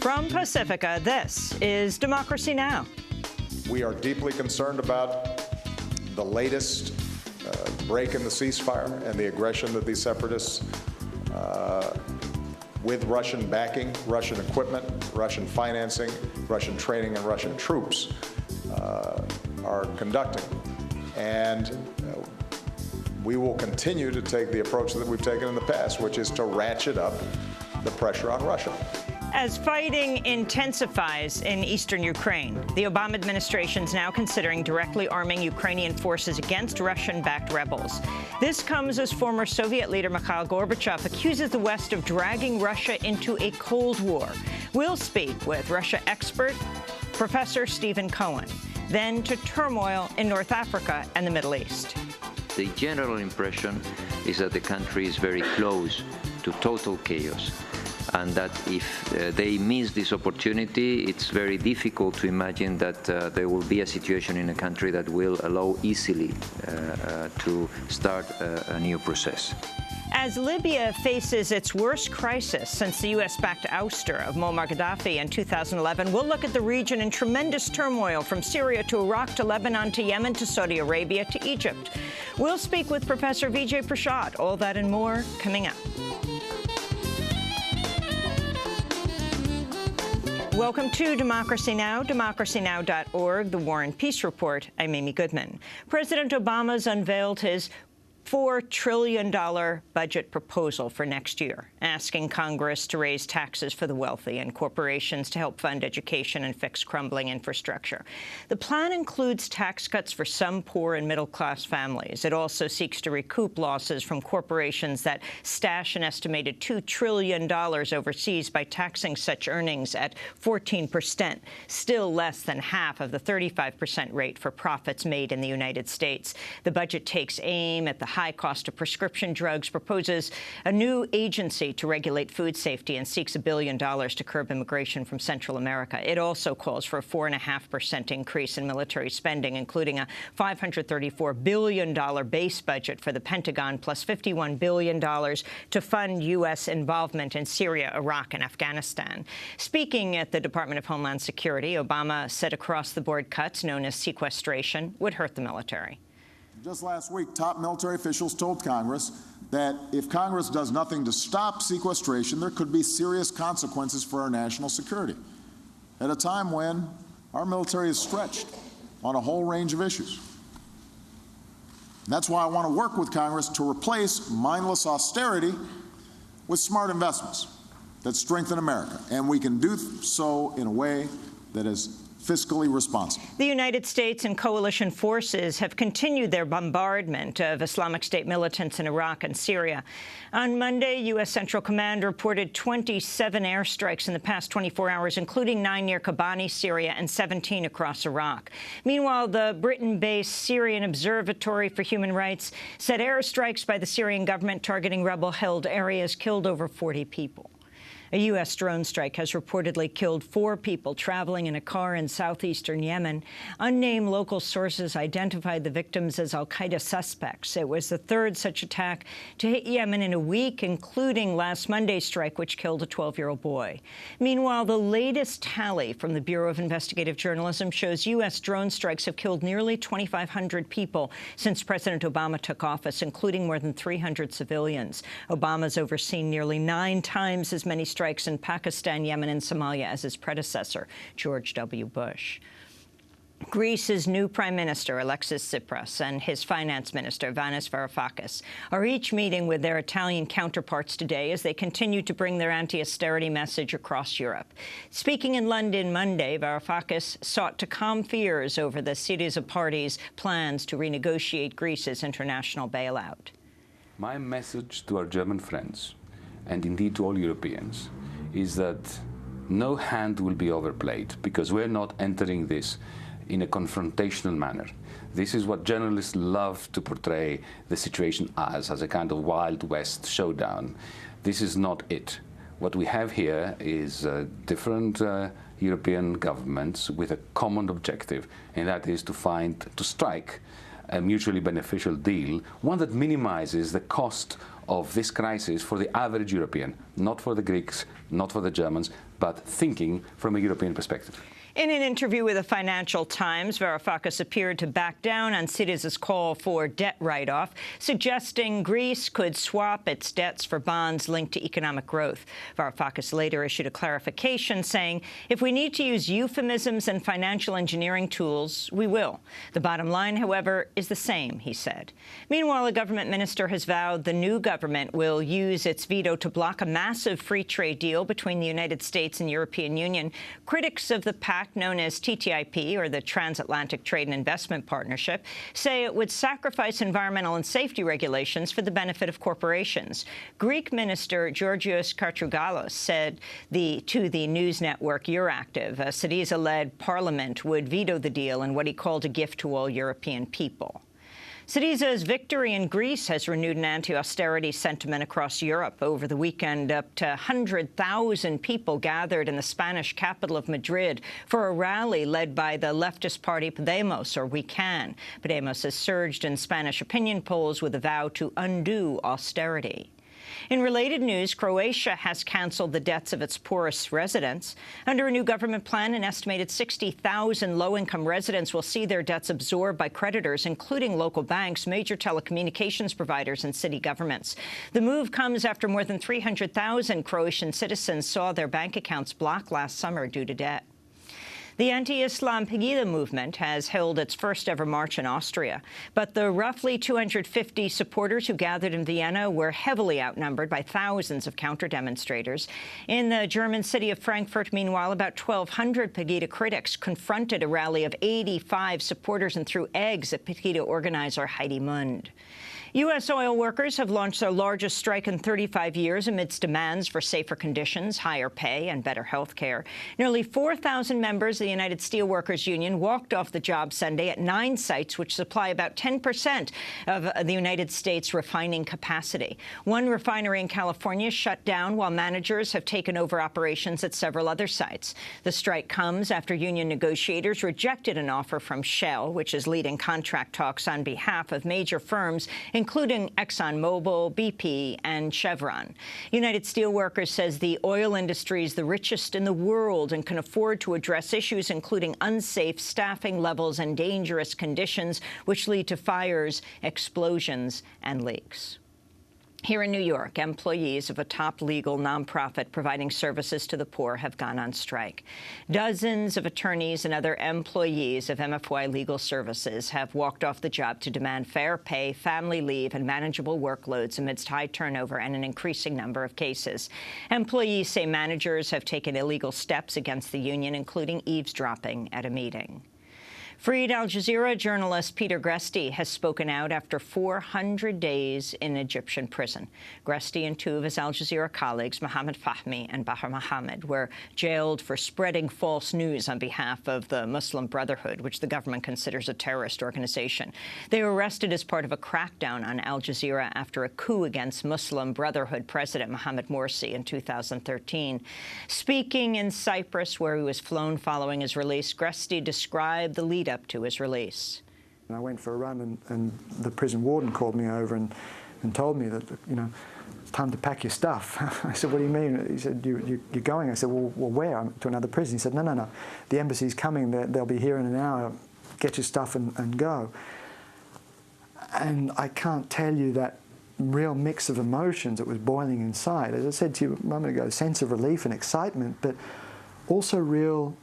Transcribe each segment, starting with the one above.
From Pacifica, this is Democracy Now! We are deeply concerned about the latest break in the ceasefire and the aggression that these separatists, with Russian backing, Russian equipment, Russian financing, Russian training, and Russian troops are conducting. And we will continue to take the approach that we've taken in the past, which is to ratchet up the pressure on Russia. As fighting intensifies in eastern Ukraine, the Obama administration is now considering directly arming Ukrainian forces against Russian-backed rebels. This comes as former Soviet leader Mikhail Gorbachev accuses the West of dragging Russia into a Cold War. We'll speak with Russia expert Professor Stephen Cohen. Then to turmoil in North Africa and the Middle East. The general impression is that the country is very close to total chaos, and that if they miss this opportunity, it's very difficult to imagine that there will be a situation in a country that will allow easily to start a new process. As Libya faces its worst crisis since the U.S.-backed ouster of Muammar Gaddafi in 2011, we'll look at the region in tremendous turmoil from Syria to Iraq to Lebanon to Yemen to Saudi Arabia to Egypt. We'll speak with Professor Vijay Prashad. All that and more coming up. Welcome to Democracy Now!, democracynow.org, The War and Peace Report. I'm Amy Goodman. President Obama's unveiled his $4 trillion budget proposal for next year, asking Congress to raise taxes for the wealthy and corporations to help fund education and fix crumbling infrastructure. The plan includes tax cuts for some poor and middle-class families. It also seeks to recoup losses from corporations that stash an estimated $2 trillion overseas by taxing such earnings at 14%, still less than half of the 35% rate for profits made in the United States. The budget takes aim at the high cost of prescription drugs, proposes a new agency to regulate food safety, and seeks $1 billion to curb immigration from Central America. It also calls for a 4.5% increase in military spending, including a $534 billion base budget for the Pentagon, plus $51 billion to fund U.S. involvement in Syria, Iraq, and Afghanistan. Speaking at the Department of Homeland Security, Obama said across-the-board cuts, known as sequestration, would hurt the military. Just last week, top military officials told Congress that if Congress does nothing to stop sequestration, there could be serious consequences for our national security at a time when our military is stretched on a whole range of issues. And that's why I want to work with Congress to replace mindless austerity with smart investments that strengthen America. And we can do so in a way that is fiscally responsible. The United States and coalition forces have continued their bombardment of Islamic State militants in Iraq and Syria. On Monday, U.S. Central Command reported 27 airstrikes in the past 24 hours, including 9 near Kobani, Syria, and 17 across Iraq. Meanwhile, the Britain-based Syrian Observatory for Human Rights said airstrikes by the Syrian government targeting rebel-held areas killed over 40 people. A U.S. drone strike has reportedly killed 4 people traveling in a car in southeastern Yemen. Unnamed local sources identified the victims as al-Qaeda suspects. It was the 3rd such attack to hit Yemen in a week, including last Monday's strike, which killed a 12-year-old boy. Meanwhile, the latest tally from the Bureau of Investigative Journalism shows U.S. drone strikes have killed nearly 2,500 people since President Obama took office, including more than 300 civilians. Obama's overseen nearly 9 times as many strikes in Pakistan, Yemen, and Somalia as his predecessor, George W. Bush. Greece's new Prime Minister, Alexis Tsipras, and his Finance Minister, Yanis Varoufakis, are each meeting with their Italian counterparts today as they continue to bring their anti-austerity message across Europe. Speaking in London Monday, Varoufakis sought to calm fears over the Syriza party's plans to renegotiate Greece's international bailout. My message to our German friends, and indeed to all Europeans, is that no hand will be overplayed, because we're not entering this in a confrontational manner. This is what journalists love to portray the situation as a kind of Wild West showdown. This is not it. What we have here is different European governments with a common objective, and that is to strike a mutually beneficial deal, one that minimizes the cost of this crisis for the average European, not for the Greeks, not for the Germans, but thinking from a European perspective. In an interview with the Financial Times, Varoufakis appeared to back down on Syriza's call for debt write-off, suggesting Greece could swap its debts for bonds linked to economic growth. Varoufakis later issued a clarification saying, if we need to use euphemisms and financial engineering tools, we will. The bottom line, however, is the same, he said. Meanwhile, a government minister has vowed the new government will use its veto to block a massive free trade deal between the United States and European Union. Critics of the pact, known as TTIP, or the Transatlantic Trade and Investment Partnership, say it would sacrifice environmental and safety regulations for the benefit of corporations. Greek Minister Georgios Kartrougalos said to the news network Euractiv, a Syriza-led parliament would veto the deal in what he called a gift to all European people. Syriza's victory in Greece has renewed an anti-austerity sentiment across Europe. Over the weekend, up to 100,000 people gathered in the Spanish capital of Madrid for a rally led by the leftist party Podemos, or We Can. Podemos has surged in Spanish opinion polls with a vow to undo austerity. In related news, Croatia has canceled the debts of its poorest residents. Under a new government plan, an estimated 60,000 low-income residents will see their debts absorbed by creditors, including local banks, major telecommunications providers, and city governments. The move comes after more than 300,000 Croatian citizens saw their bank accounts blocked last summer due to debt. The anti-Islam Pegida movement has held its first-ever march in Austria, but the roughly 250 supporters who gathered in Vienna were heavily outnumbered by thousands of counter-demonstrators. In the German city of Frankfurt, meanwhile, about 1,200 Pegida critics confronted a rally of 85 supporters and threw eggs at Pegida organizer Heidi Mund. U.S. oil workers have launched their largest strike in 35 years amidst demands for safer conditions, higher pay, and better health care. Nearly 4,000 members of the United Steelworkers Union walked off the job Sunday at 9 sites, which supply about 10% of the United States refining capacity. One refinery in California shut down while managers have taken over operations at several other sites. The strike comes after union negotiators rejected an offer from Shell, which is leading contract talks on behalf of major firms, including ExxonMobil, BP, and Chevron. United Steelworkers says the oil industry is the richest in the world and can afford to address issues including unsafe staffing levels and dangerous conditions, which lead to fires, explosions, and leaks. Here in New York, employees of a top legal nonprofit providing services to the poor have gone on strike. Dozens of attorneys and other employees of MFY Legal Services have walked off the job to demand fair pay, family leave, and manageable workloads amidst high turnover and an increasing number of cases. Employees say managers have taken illegal steps against the union, including eavesdropping at a meeting. Freed Al Jazeera journalist Peter Gresti has spoken out after 400 days in Egyptian prison. Gresti and 2 of his Al Jazeera colleagues, Mohammed Fahmy and Bahar Mohammed, were jailed for spreading false news on behalf of the Muslim Brotherhood, which the government considers a terrorist organization. They were arrested as part of a crackdown on Al Jazeera after a coup against Muslim Brotherhood President Mohamed Morsi in 2013. Speaking in Cyprus, where he was flown following his release, Gresti described the lead-up to his release. I went for a run, and the prison warden called me over and told me that, you know, it's time to pack your stuff. I said, what do you mean? He said, you're going? I said, well, where? To another prison. He said, no. The embassy's coming. They'll be here in an hour. Get your stuff and go. And I can't tell you that real mix of emotions that was boiling inside. As I said to you a moment ago, sense of relief and excitement, but also real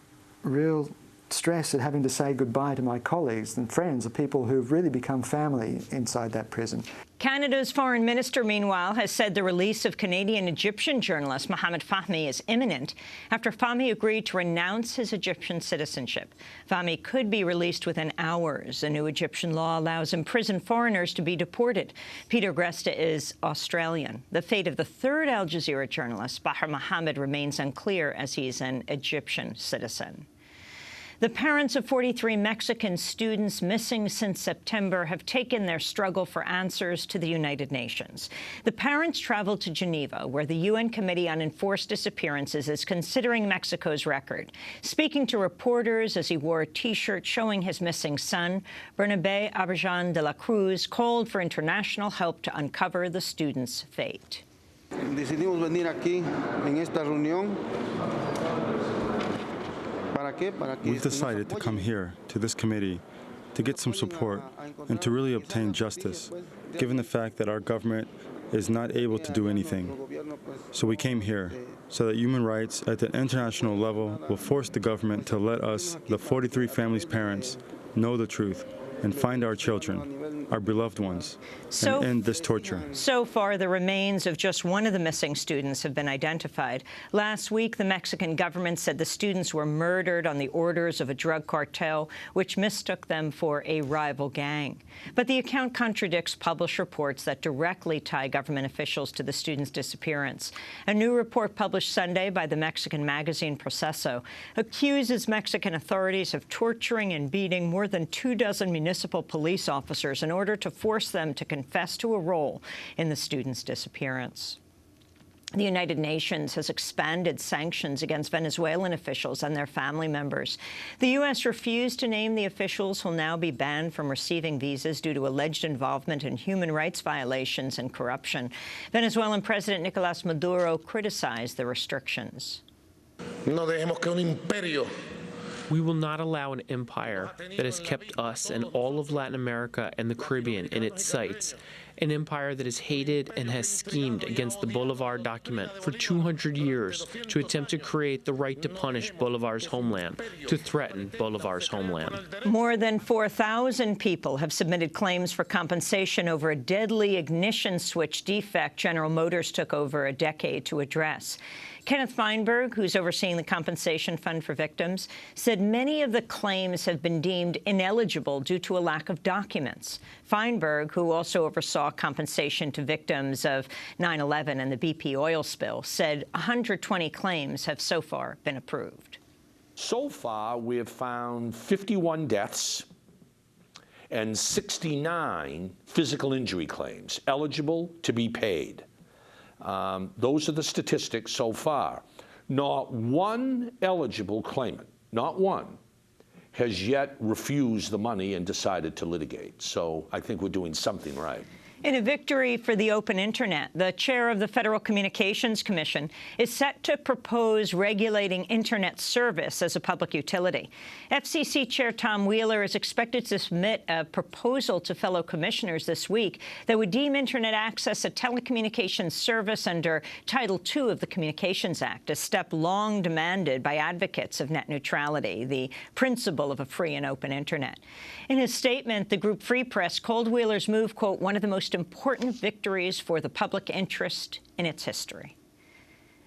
stress at having to say goodbye to my colleagues and friends, the people who've really become family inside that prison. Canada's foreign minister, meanwhile, has said the release of Canadian-Egyptian journalist Mohammed Fahmy is imminent after Fahmy agreed to renounce his Egyptian citizenship. Fahmy could be released within hours. A new Egyptian law allows imprisoned foreigners to be deported. Peter Gresti is Australian. The fate of the 3rd Al Jazeera journalist, Bahar Mohammed, remains unclear as he's an Egyptian citizen. The parents of 43 Mexican students missing since September have taken their struggle for answers to the United Nations. The parents traveled to Geneva, where the UN Committee on Enforced Disappearances is considering Mexico's record. Speaking to reporters as he wore a T-shirt showing his missing son, Bernabe Abrejan de la Cruz called for international help to uncover the students' fate. Decidimos venir aquí en esta reunión We've decided to come here, to this committee, to get some support and to really obtain justice, given the fact that our government is not able to do anything. So we came here so that human rights at the international level will force the government to let us, the 43 families' parents, know the truth and find our children, our beloved ones, and end this torture. So far, the remains of just one of the missing students have been identified. Last week, the Mexican government said the students were murdered on the orders of a drug cartel, which mistook them for a rival gang. But the account contradicts published reports that directly tie government officials to the students' disappearance. A new report published Sunday by the Mexican magazine Proceso accuses Mexican authorities of torturing and beating more than 24 municipal police officers in order to force them to confess to a role in the students' disappearance. The United Nations has expanded sanctions against Venezuelan officials and their family members. The U.S. refused to name the officials who will now be banned from receiving visas due to alleged involvement in human rights violations and corruption. Venezuelan President Nicolás Maduro criticized the restrictions. No dejemos que un imperio. We will not allow an empire that has kept us and all of Latin America and the Caribbean in its sights, an empire that has hated and has schemed against the Bolivar document for 200 years to attempt to create the right to punish Bolivar's homeland, to threaten Bolivar's homeland. More than 4,000 people have submitted claims for compensation over a deadly ignition switch defect General Motors took over a decade to address. Kenneth Feinberg, who's overseeing the Compensation Fund for Victims, said many of the claims have been deemed ineligible due to a lack of documents. Feinberg, who also oversaw compensation to victims of 9/11 and the BP oil spill, said 120 claims have so far been approved. So far, we have found 51 deaths and 69 physical injury claims eligible to be paid. Those are the statistics so far. Not one eligible claimant, not one, has yet refused the money and decided to litigate. So I think we're doing something right. In a victory for the open Internet, the chair of the Federal Communications Commission is set to propose regulating Internet service as a public utility. FCC Chair Tom Wheeler is expected to submit a proposal to fellow commissioners this week that would deem Internet access a telecommunications service under Title II of the Communications Act, a step long demanded by advocates of net neutrality, the principle of a free and open Internet. In his statement, the group Free Press called Wheeler's move, quote, one of the most important victories for the public interest in its history.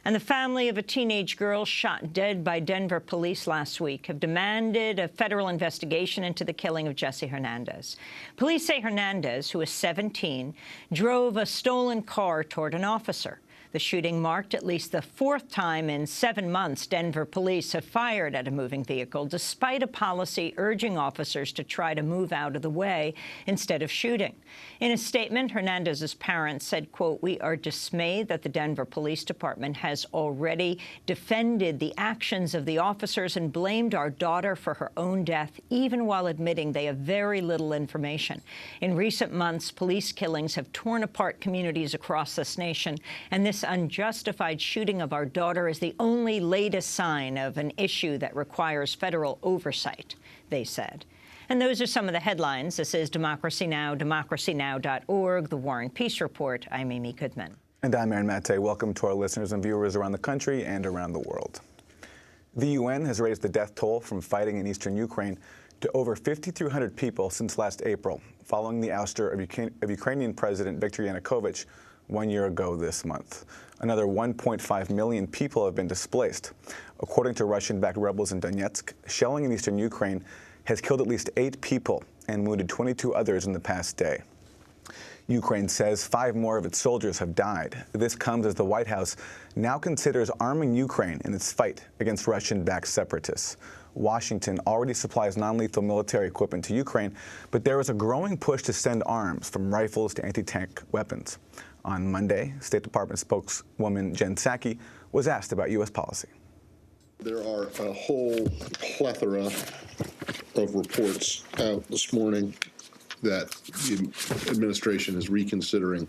And the family of a teenage girl shot dead by Denver police last week have demanded a federal investigation into the killing of Jesse Hernandez. Police say Hernandez, who is 17, drove a stolen car toward an officer. The shooting marked at least the 4th time in 7 months Denver police have fired at a moving vehicle, despite a policy urging officers to try to move out of the way instead of shooting. In a statement, Hernandez's parents said, quote, we are dismayed that the Denver Police Department has already defended the actions of the officers and blamed our daughter for her own death, even while admitting they have very little information. In recent months, police killings have torn apart communities across this nation, and this unjustified shooting of our daughter is the only latest sign of an issue that requires federal oversight, they said. And those are some of the headlines. This is Democracy Now!, democracynow.org, The War and Peace Report. I'm Amy Goodman. And I'm Aaron Matte. Welcome to our listeners and viewers around the country and around the world. The UN has raised the death toll from fighting in eastern Ukraine to over 5,300 people since last April, following the ouster of Ukrainian President Viktor Yanukovych 1 year ago this month. Another 1.5 million people have been displaced. According to Russian-backed rebels in Donetsk, shelling in eastern Ukraine has killed at least 8 people and wounded 22 others in the past day. Ukraine says 5 more of its soldiers have died. This comes as the White House now considers arming Ukraine in its fight against Russian-backed separatists. Washington already supplies non-lethal military equipment to Ukraine, but there is a growing push to send arms, from rifles to anti-tank weapons. On Monday, State Department spokeswoman Jen Psaki was asked about U.S. policy. There are a whole plethora of reports out this morning that the administration is reconsidering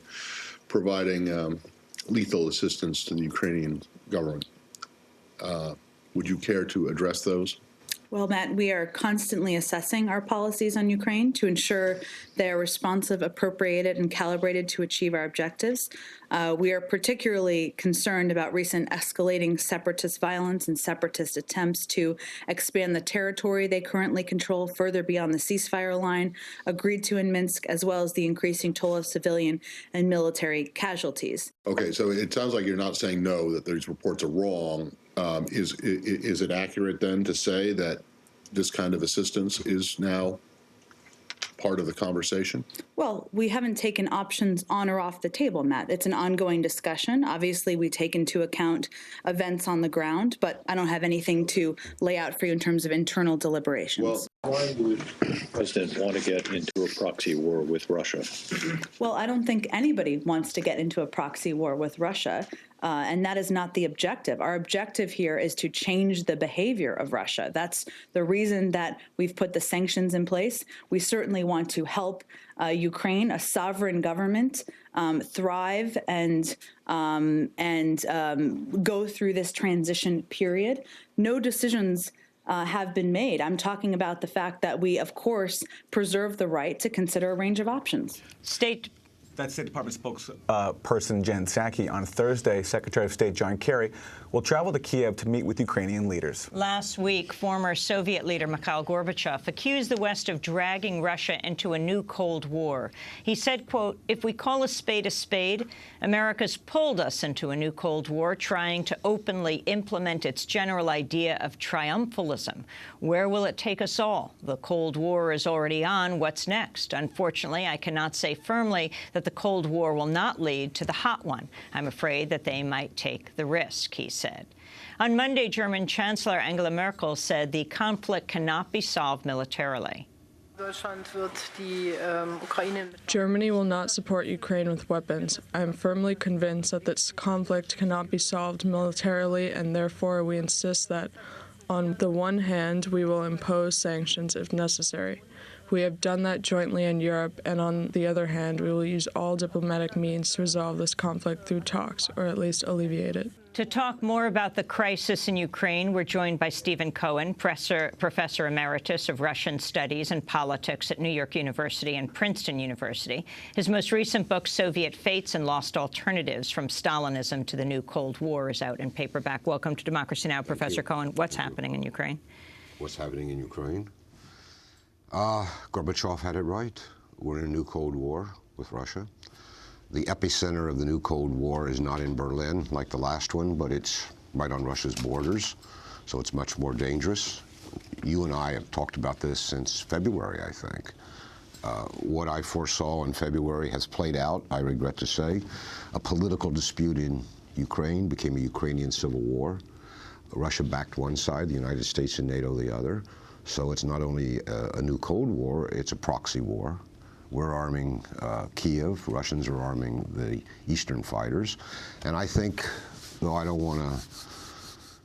providing lethal assistance to the Ukrainian government. Would you care to address those? Well, Matt, we are constantly assessing our policies on Ukraine to ensure they are responsive, appropriated, and calibrated to achieve our objectives. We are particularly concerned about recent escalating separatist violence and separatist attempts to expand the territory they currently control further beyond the ceasefire line agreed to in Minsk, as well as the increasing toll of civilian and military casualties. Okay, so it sounds like you're not saying no, that these reports are wrong. Is it accurate then to say that this kind of assistance is now part of the conversation? Well, we haven't taken options on or off the table, Matt. It's an ongoing discussion. Obviously, we take into account events on the ground, but I don't have anything to lay out for you in terms of internal deliberations. Well, why would the president want to get into a proxy war with Russia? Well, I don't think anybody wants to get into a proxy war with Russia. And that is not the objective. Our objective here is to change the behavior of Russia. That's the reason that we've put the sanctions in place. We certainly want to help Ukraine, a sovereign government, thrive and go through this transition period. No decisions have been made. I'm talking about the fact that we, of course, preserve the right to consider a range of options. That's State Department spokesperson Jen Psaki. On Thursday, Secretary of State John Kerry will travel to Kiev to meet with Ukrainian leaders. Last week, former Soviet leader Mikhail Gorbachev accused the West of dragging Russia into a new Cold War. He said, quote, "If we call a spade, America's pulled us into a new Cold War, trying to openly implement its general idea of triumphalism. Where will it take us all? The Cold War is already on. What's next? Unfortunately, I cannot say firmly that the Cold War will not lead to the hot one. I'm afraid that they might take the risk," he said. On Monday, German Chancellor Angela Merkel said the conflict cannot be solved militarily. Germany will not support Ukraine with weapons. I am firmly convinced that this conflict cannot be solved militarily, and therefore we insist that, on the one hand, we will impose sanctions if necessary. We have done that jointly in Europe, and on the other hand, we will use all diplomatic means to resolve this conflict through talks, or at least alleviate it. To talk more about the crisis in Ukraine, we're joined by Stephen Cohen, Professor Emeritus of Russian Studies and Politics at New York University and Princeton University. His most recent book, Soviet Fates and Lost Alternatives, From Stalinism to the New Cold War, is out in paperback. Welcome to Democracy Now!, Professor Cohen. What's happening in Ukraine? What's happening in Ukraine? Gorbachev had it right. We're in a new Cold War with Russia. The epicenter of the new Cold War is not in Berlin like the last one, but it's right on Russia's borders, so it's much more dangerous. You and I have talked about this since February, I think. What I foresaw in February has played out, I regret to say. A political dispute in Ukraine became a Ukrainian civil war. Russia backed one side, the United States and NATO the other. So it's not only a new Cold War, it's a proxy war. We're arming Kiev. Russians are arming the eastern fighters. And I think, though I don't want to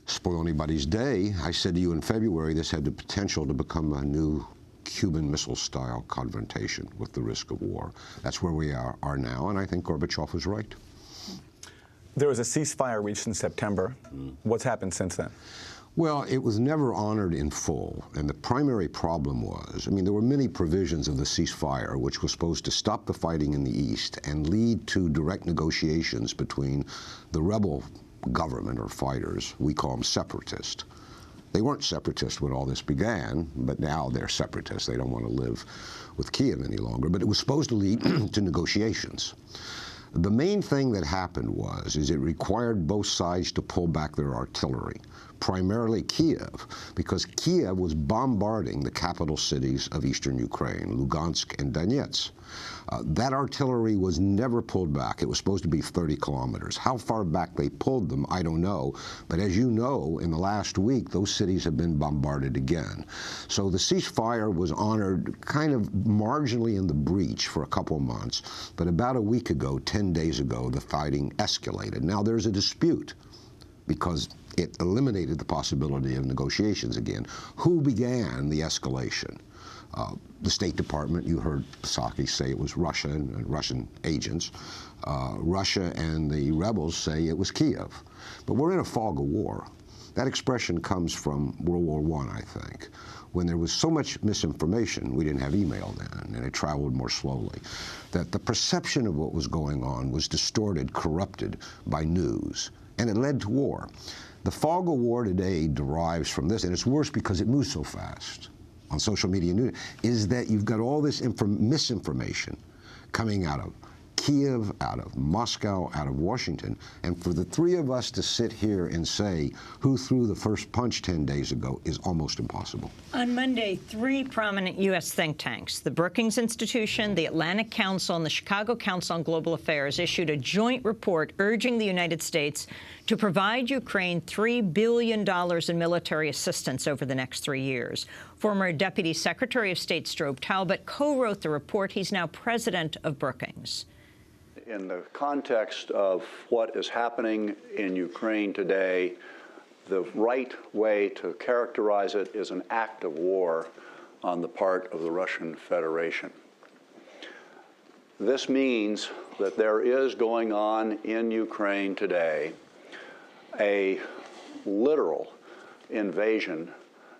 spoil anybody's day, I said to you in February this had the potential to become a new Cuban Missile-style confrontation with the risk of war. That's where we are now, and I think Gorbachev was right. There was a ceasefire reached in September. What's happened since then? Well, it was never honored in full, and the primary problem was, I mean, there were many provisions of the ceasefire which were supposed to stop the fighting in the east and lead to direct negotiations between the rebel government or fighters, we call them separatists. They weren't separatists when all this began, but now they're separatists. They don't want to live with Kiev any longer, but it was supposed to lead to negotiations. The main thing that happened is it required both sides to pull back their artillery, primarily Kiev, because Kiev was bombarding the capital cities of eastern Ukraine, Lugansk and Donetsk. That artillery was never pulled back. It was supposed to be 30 kilometers. How far back they pulled them, I don't know. But as you know, in the last week, those cities have been bombarded again. So the ceasefire was honored kind of marginally in the breach for a couple of months. But about a week ago, 10 days ago, the fighting escalated. Now there's a dispute because it eliminated the possibility of negotiations again. Who began the escalation? The State Department, you heard Psaki say it was Russia and Russian agents. Russia and the rebels say it was Kiev. But we're in a fog of war. That expression comes from World War I, I think, when there was so much misinformation, we didn't have email then, and it traveled more slowly, that the perception of what was going on was distorted, corrupted by news, and it led to war. The fog of war today derives from this, and it's worse because it moves so fast on social media news, is that you've got all this misinformation coming out of Kiev, out of Moscow, out of Washington, and for the three of us to sit here and say who threw the first punch 10 days ago is almost impossible. On Monday, three prominent U.S. think tanks, the Brookings Institution, the Atlantic Council, and the Chicago Council on Global Affairs, issued a joint report urging the United States to provide Ukraine $3 billion in military assistance over the next 3 years. Former Deputy Secretary of State Strobe Talbott co-wrote the report. He's now president of Brookings. In the context of what is happening in Ukraine today, the right way to characterize it is an act of war on the part of the Russian Federation. This means that there is going on in Ukraine today a literal invasion,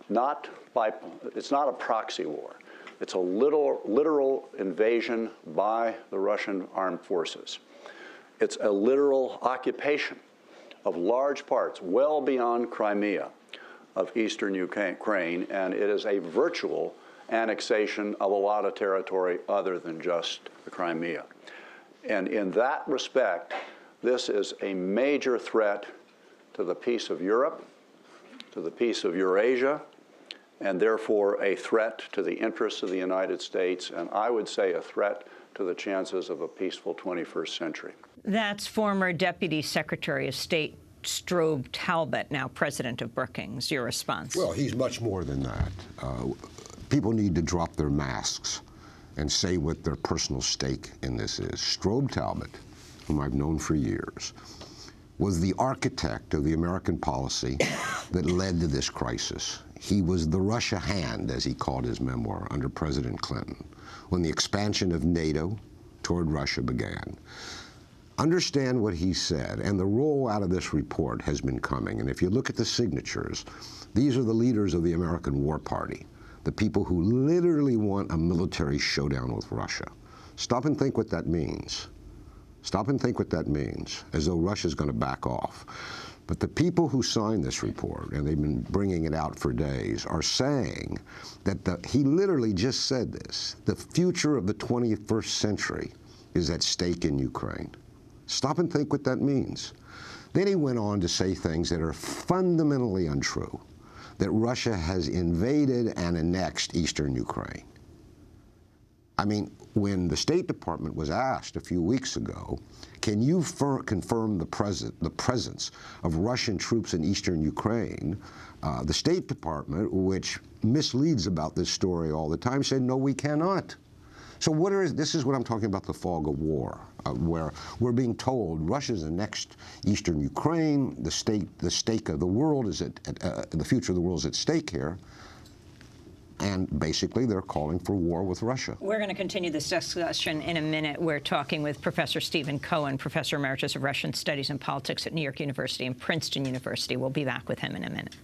it's not a proxy war. It's a literal invasion by the Russian armed forces. It's a literal occupation of large parts, well beyond Crimea, of eastern Ukraine, and it is a virtual annexation of a lot of territory other than just the Crimea. And in that respect, this is a major threat to the peace of Europe, to the peace of Eurasia, and therefore a threat to the interests of the United States, and I would say a threat to the chances of a peaceful 21st century. That's former Deputy Secretary of State Strobe Talbott, now president of Brookings. Your response? Well, he's much more than that. People need to drop their masks and say what their personal stake in this is. Strobe Talbott, whom I've known for years, was the architect of the American policy that led to this crisis. He was the Russia hand, as he called his memoir, under President Clinton, when the expansion of NATO toward Russia began. Understand what he said, and the roll out of this report has been coming. And if you look at the signatures, these are the leaders of the American War Party, the people who literally want a military showdown with Russia. Stop and think what that means. Stop and think what that means, as though Russia's going to back off. But the people who signed this report, and they've been bringing it out for days, are saying that he literally just said this, the future of the 21st century is at stake in Ukraine. Stop and think what that means. Then he went on to say things that are fundamentally untrue, that Russia has invaded and annexed eastern Ukraine. I mean, when the State Department was asked a few weeks ago, can you confirm the presence of Russian troops in eastern Ukraine, the State Department, which misleads about this story all the time, said, no, we cannot. So this is what I'm talking about, the fog of war, where we're being told Russia's annexed eastern Ukraine, the stake of the world is the future of the world is at stake here. And basically, they're calling for war with Russia. We're going to continue this discussion in a minute. We're talking with Professor Stephen Cohen, Professor Emeritus of Russian Studies and Politics at New York University and Princeton University. We'll be back with him in a minute.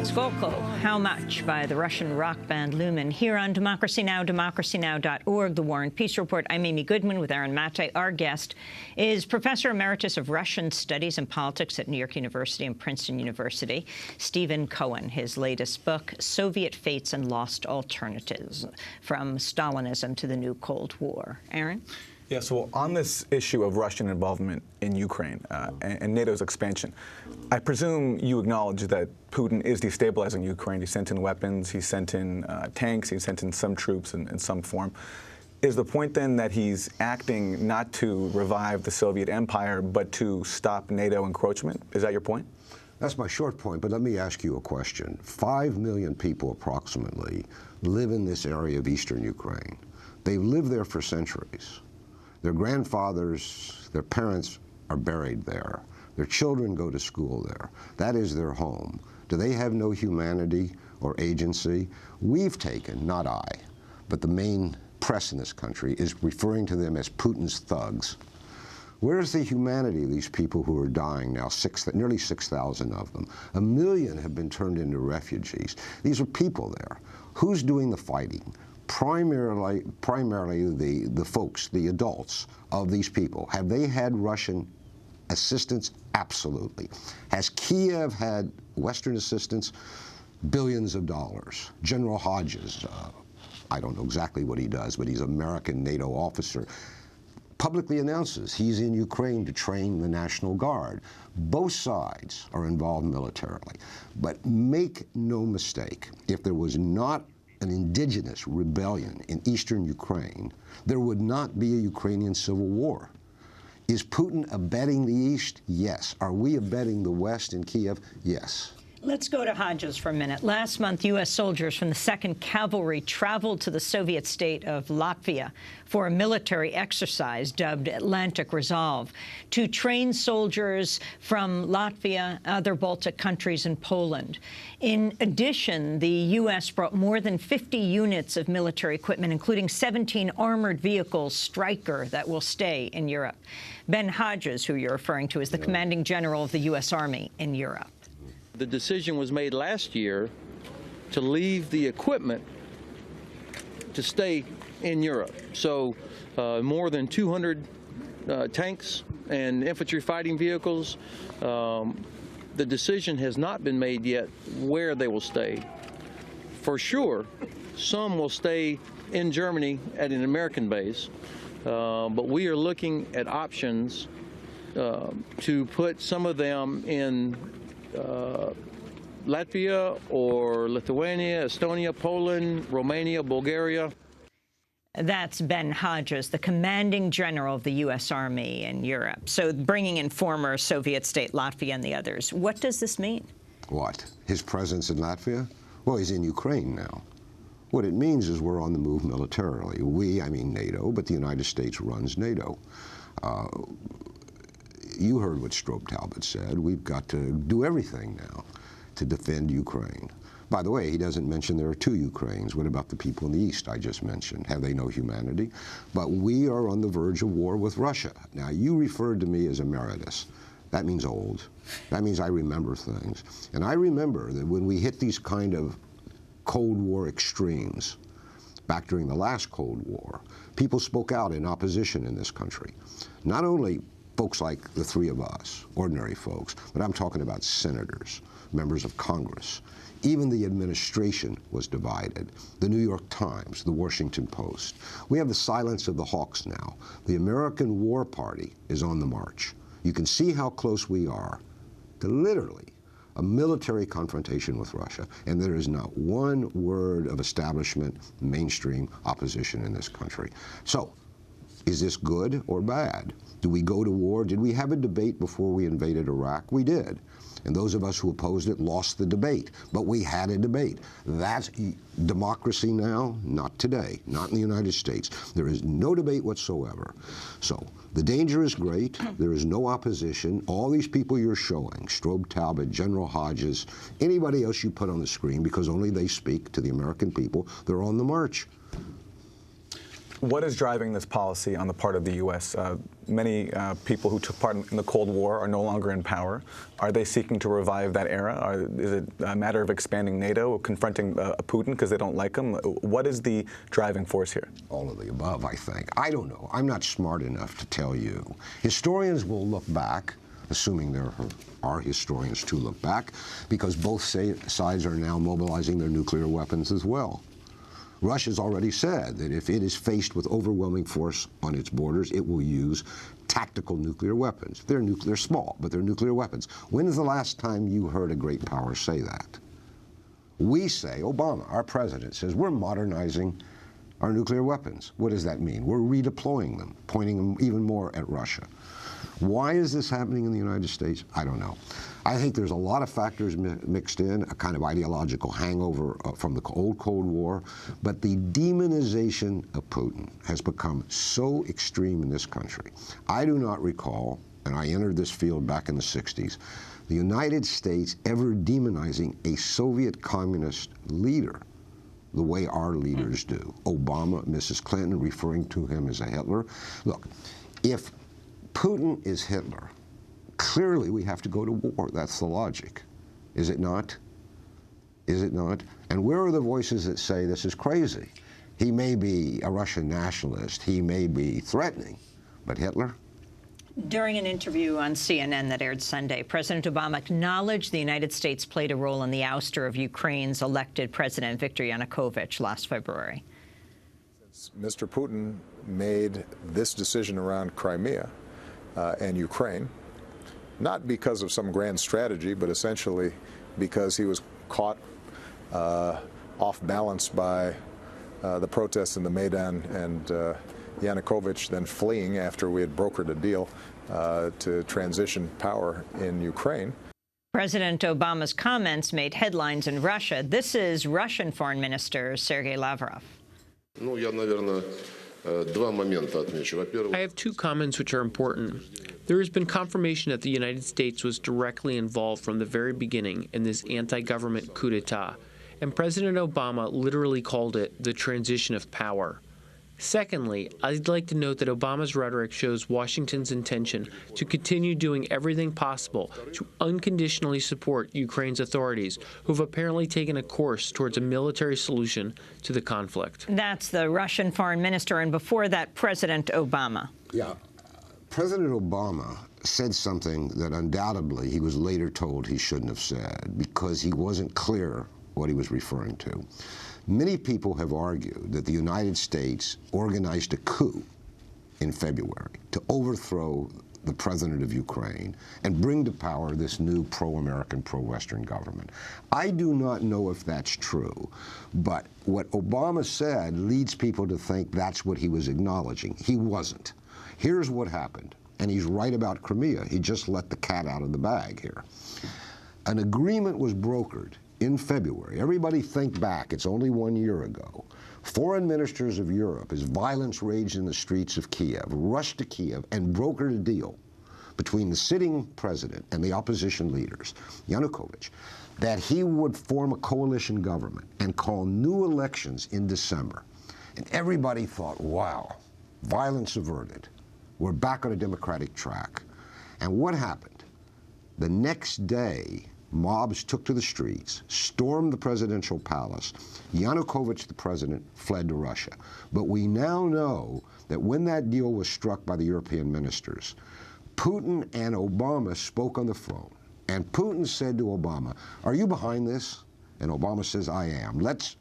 Skolko, How Much, by the Russian rock band Lumen, here on Democracy Now!, democracynow.org, The War and Peace Report. I'm Amy Goodman with Aaron Mate. Our guest is Professor Emeritus of Russian Studies and Politics at New York University and Princeton University, Stephen Cohen. His latest book, Soviet Fates and Lost Alternatives, From Stalinism to the New Cold War. Aaron? Yeah, so on this issue of Russian involvement in Ukraine and NATO's expansion, I presume you acknowledge that Putin is destabilizing Ukraine. He sent in weapons, he sent in tanks, he sent in some troops in some form. Is the point then that he's acting not to revive the Soviet Empire, but to stop NATO encroachment? Is that your point? That's my short point, but let me ask you a question. 5 million people approximately live in this area of eastern Ukraine. They've lived there for centuries. Their grandfathers, their parents are buried there. Their children go to school there. That is their home. Do they have no humanity or agency? We've taken, not I, but the main press in this country is referring to them as Putin's thugs. Where's the humanity of these people who are dying now, nearly 6,000 of them? 1 million have been turned into refugees. These are people there. Who's doing the fighting? Primarily the folks, the adults of these people. Have they had Russian assistance? Absolutely. Has Kiev had Western assistance? Billions of dollars. General Hodges, I don't know exactly what he does, but he's an American NATO officer, publicly announces he's in Ukraine to train the National Guard. Both sides are involved militarily. But make no mistake, if there was not an indigenous rebellion in eastern Ukraine, there would not be a Ukrainian civil war. Is Putin abetting the East? Yes. Are we abetting the West in Kiev? Yes. Let's go to Hodges for a minute. Last month, U.S. soldiers from the 2nd Cavalry traveled to the Soviet state of Latvia for a military exercise dubbed Atlantic Resolve to train soldiers from Latvia, other Baltic countries, and Poland. In addition, the U.S. brought more than 50 units of military equipment, including 17 armored vehicles, Stryker, that will stay in Europe. Ben Hodges, who you're referring to, is the commanding general of the U.S. Army in Europe. The decision was made last year to leave the equipment to stay in Europe. So more than 200 tanks and infantry fighting vehicles. The decision has not been made yet where they will stay. For sure, some will stay in Germany at an American base, but we are looking at options to put some of them in Latvia or Lithuania, Estonia, Poland, Romania, Bulgaria. That's Ben Hodges, the commanding general of the U.S. Army in Europe. So bringing in former Soviet state Latvia and the others. What does this mean? What? His presence in Latvia? Well, he's in Ukraine now. What it means is we're on the move militarily. We, I mean NATO, but the United States runs NATO. You heard what Strobe Talbot said. We've got to do everything now to defend Ukraine. By the way, he doesn't mention there are 2 Ukraines. What about the people in the East I just mentioned? Have they no humanity? But we are on the verge of war with Russia. Now, you referred to me as emeritus. That means old. That means I remember things. And I remember that when we hit these kind of Cold War extremes, back during the last Cold War, people spoke out in opposition in this country. Not only folks like the 3 of us, ordinary folks, but I'm talking about senators, members of Congress. Even the administration was divided. The New York Times, the Washington Post. We have the silence of the hawks now. The American War Party is on the march. You can see how close we are to literally a military confrontation with Russia, and there is not one word of establishment, mainstream opposition in this country. So, is this good or bad? Do we go to war? Did we have a debate before we invaded Iraq? We did. And those of us who opposed it lost the debate. But we had a debate. That's democracy now? Not today. Not in the United States. There is no debate whatsoever. So the danger is great. There is no opposition. All these people you're showing, Strobe Talbot, General Hodges, anybody else you put on the screen, because only they speak to the American people, they're on the march. What is driving this policy on the part of the U.S.? Many people who took part in the Cold War are no longer in power. Are they seeking to revive that era? Is it a matter of expanding NATO or confronting Putin because they don't like him? What is the driving force here? All of the above, I think. I don't know. I'm not smart enough to tell you. Historians will look back, assuming there are historians to look back, because both sides are now mobilizing their nuclear weapons as well. Russia's already said that if it is faced with overwhelming force on its borders, it will use tactical nuclear weapons. They're small, but they're nuclear weapons. When is the last time you heard a great power say that? We say, Obama, our president, says we're modernizing our nuclear weapons. What does that mean? We're redeploying them, pointing them even more at Russia. Why is this happening in the United States? I don't know. I think there's a lot of factors mixed in, a kind of ideological hangover from the old Cold War, but the demonization of Putin has become so extreme in this country. I do not recall, and I entered this field back in the 60s, the United States ever demonizing a Soviet communist leader the way our leaders do. Obama, Mrs. Clinton, referring to him as a Hitler. Look, if Putin is Hitler, clearly we have to go to war. That's the logic. Is it not? Is it not? And where are the voices that say this is crazy? He may be a Russian nationalist. He may be threatening, but Hitler? During an interview on CNN that aired Sunday, President Obama acknowledged the United States played a role in the ouster of Ukraine's elected President Viktor Yanukovych last February. Mr. Putin made this decision around Crimea and Ukraine, not because of some grand strategy, but essentially because he was caught off balance by the protests in the Maidan and Yanukovych then fleeing after we had brokered a deal to transition power in Ukraine. President Obama's comments made headlines in Russia. This is Russian Foreign Minister Sergei Lavrov. I have two comments which are important. There has been confirmation that the United States was directly involved from the very beginning in this anti-government coup d'etat, and President Obama literally called it the transition of power. Secondly, I'd like to note that Obama's rhetoric shows Washington's intention to continue doing everything possible to unconditionally support Ukraine's authorities, who have apparently taken a course towards a military solution to the conflict. That's the Russian foreign minister, and before that, President Obama. Yeah. President Obama said something that undoubtedly he was later told he shouldn't have said because he wasn't clear what he was referring to. Many people have argued that the United States organized a coup in February to overthrow the president of Ukraine and bring to power this new pro-American, pro-Western government. I do not know if that's true, but what Obama said leads people to think that's what he was acknowledging. He wasn't. Here's what happened, and he's right about Crimea. He just let the cat out of the bag here. An agreement was brokered in February. Everybody think back, it's only 1 year ago. Foreign ministers of Europe, as violence raged in the streets of Kiev, rushed to Kiev and brokered a deal between the sitting president and the opposition leaders, Yanukovych, that he would form a coalition government and call new elections in December. And everybody thought, wow, violence averted. We're back on a democratic track. And what happened? The next day, mobs took to the streets, stormed the presidential palace. Yanukovych, the president, fled to Russia. But we now know that when that deal was struck by the European ministers, Putin and Obama spoke on the phone. And Putin said to Obama, "Are you behind this?" And Obama says, "I am. Let's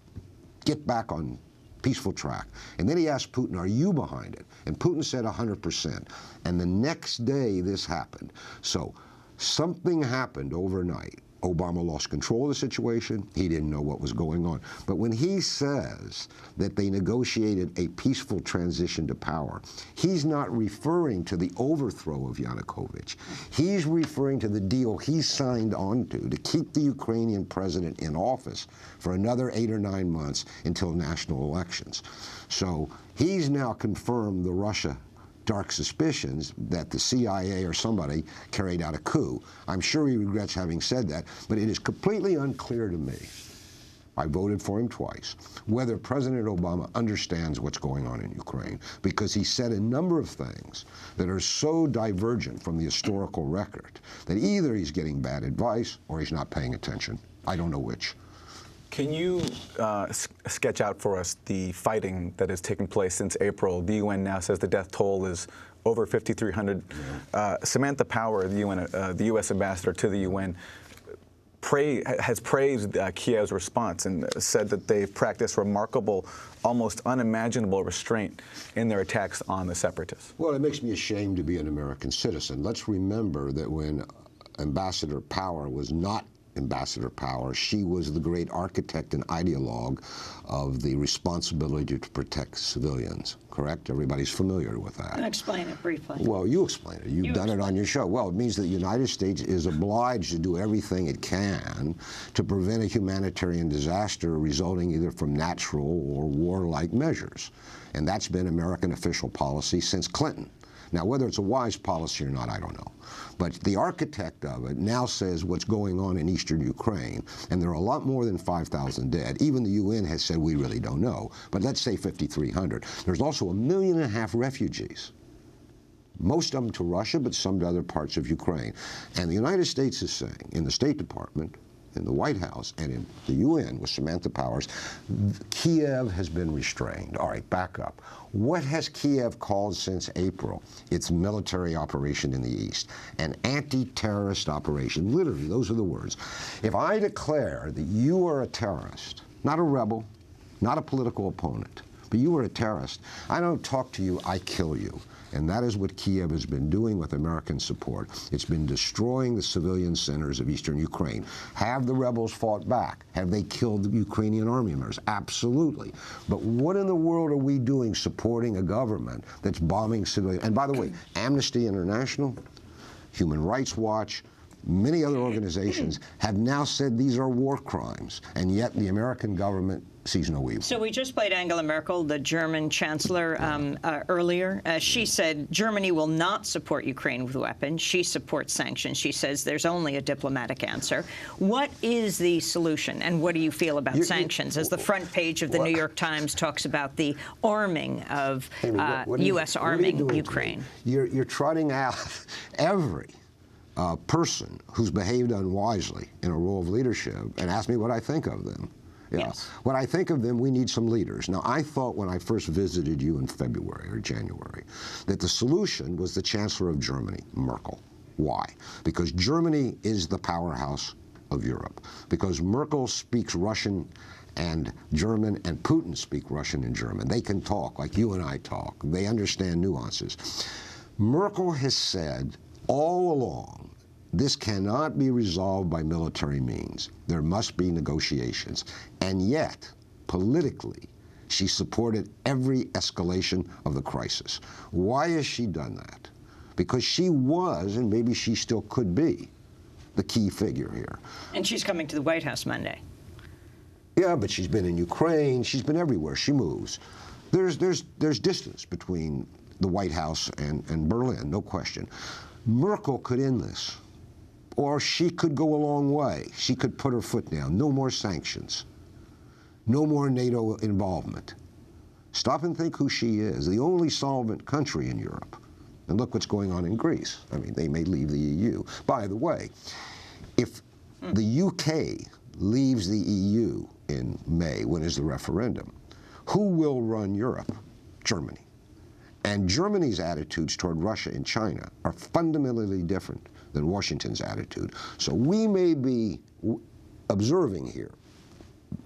get back on peaceful track." And then he asked Putin, "Are you behind it?" And Putin said 100%. And the next day this happened. So something happened overnight. Obama lost control of the situation. He didn't know what was going on. But when he says that they negotiated a peaceful transition to power, he's not referring to the overthrow of Yanukovych. He's referring to the deal he signed on to keep the Ukrainian president in office for another 8 or 9 months until national elections. So he's now confirmed the Russia dark suspicions that the CIA or somebody carried out a coup. I'm sure he regrets having said that, but it is completely unclear to me I voted for him twice, whether President Obama understands what's going on in Ukraine, because he said a number of things that are so divergent from the historical record that either he's getting bad advice or he's not paying attention. I don't know which. Can you sketch out for us the fighting that has taken place since April? The UN now says the death toll is over 5,300. Samantha Power, the U.S. ambassador to the UN, has praised Kiev's response and said that they've practiced remarkable, almost unimaginable restraint in their attacks on the separatists. Well, it makes me ashamed to be an American citizen. Let's remember that when Ambassador Power was not Ambassador Power, she was the great architect and ideologue of the responsibility to protect civilians, correct? Everybody's familiar with that. Explain it briefly. Well, you explain it. You've done it on your show. Well, it means that the United States is obliged to do everything it can to prevent a humanitarian disaster resulting either from natural or warlike measures. And that's been American official policy since Clinton. Now, whether it's a wise policy or not, I don't know. But the architect of it now says what's going on in eastern Ukraine, and there are a lot more than 5,000 dead. Even the UN has said we really don't know, but let's say 5,300. There's also 1.5 million refugees, most of them to Russia, but some to other parts of Ukraine. And the United States is saying, in the State Department, in the White House, and in the UN with Samantha Powers, Kiev has been restrained. All right, back up. What has Kiev called since April its military operation in the East? An anti-terrorist operation. Literally, those are the words. If I declare that you are a terrorist, not a rebel, not a political opponent, but you are a terrorist, I don't talk to you, I kill you. And that is what Kiev has been doing with American support. It's been destroying the civilian centers of eastern Ukraine. Have the rebels fought back? Have they killed the Ukrainian army members? Absolutely. But what in the world are we doing supporting a government that's bombing civilians? And by the way, Amnesty International, Human Rights Watch, many other organizations have now said these are war crimes, and yet the American government sees no evil. So we just played Angela Merkel, the German chancellor, earlier. She said Germany will not support Ukraine with weapons. She supports sanctions. She says there's only a diplomatic answer. What is the solution, and what do you feel about sanctions? As the front page of the New York Times talks about the arming of U.S. arming Ukraine. You're trotting out every person who's behaved unwisely in a role of leadership and ask me what I think of them. Yeah. Yes. When I think of them, we need some leaders. Now, I thought when I first visited you in February or January that the solution was the Chancellor of Germany, Merkel. Why? Because Germany is the powerhouse of Europe. Because Merkel speaks Russian and German, and Putin speak Russian and German. They can talk like you and I talk. They understand nuances. Merkel has said all along, this cannot be resolved by military means. There must be negotiations. And yet, politically, she supported every escalation of the crisis. Why has she done that? Because she was, and maybe she still could be, the key figure here. And she's coming to the White House Monday. Yeah, but she's been in Ukraine. She's been everywhere. She moves. There's distance between the White House and Berlin, no question. Merkel could end this. Or she could go a long way. She could put her foot down. No more sanctions. No more NATO involvement. Stop and think who she is. The only solvent country in Europe. And look what's going on in Greece. I mean, they may leave the EU. By the way, if the UK leaves the EU in May, when is the referendum, who will run Europe? Germany. And Germany's attitudes toward Russia and China are fundamentally different than Washington's attitude. So we may be observing here,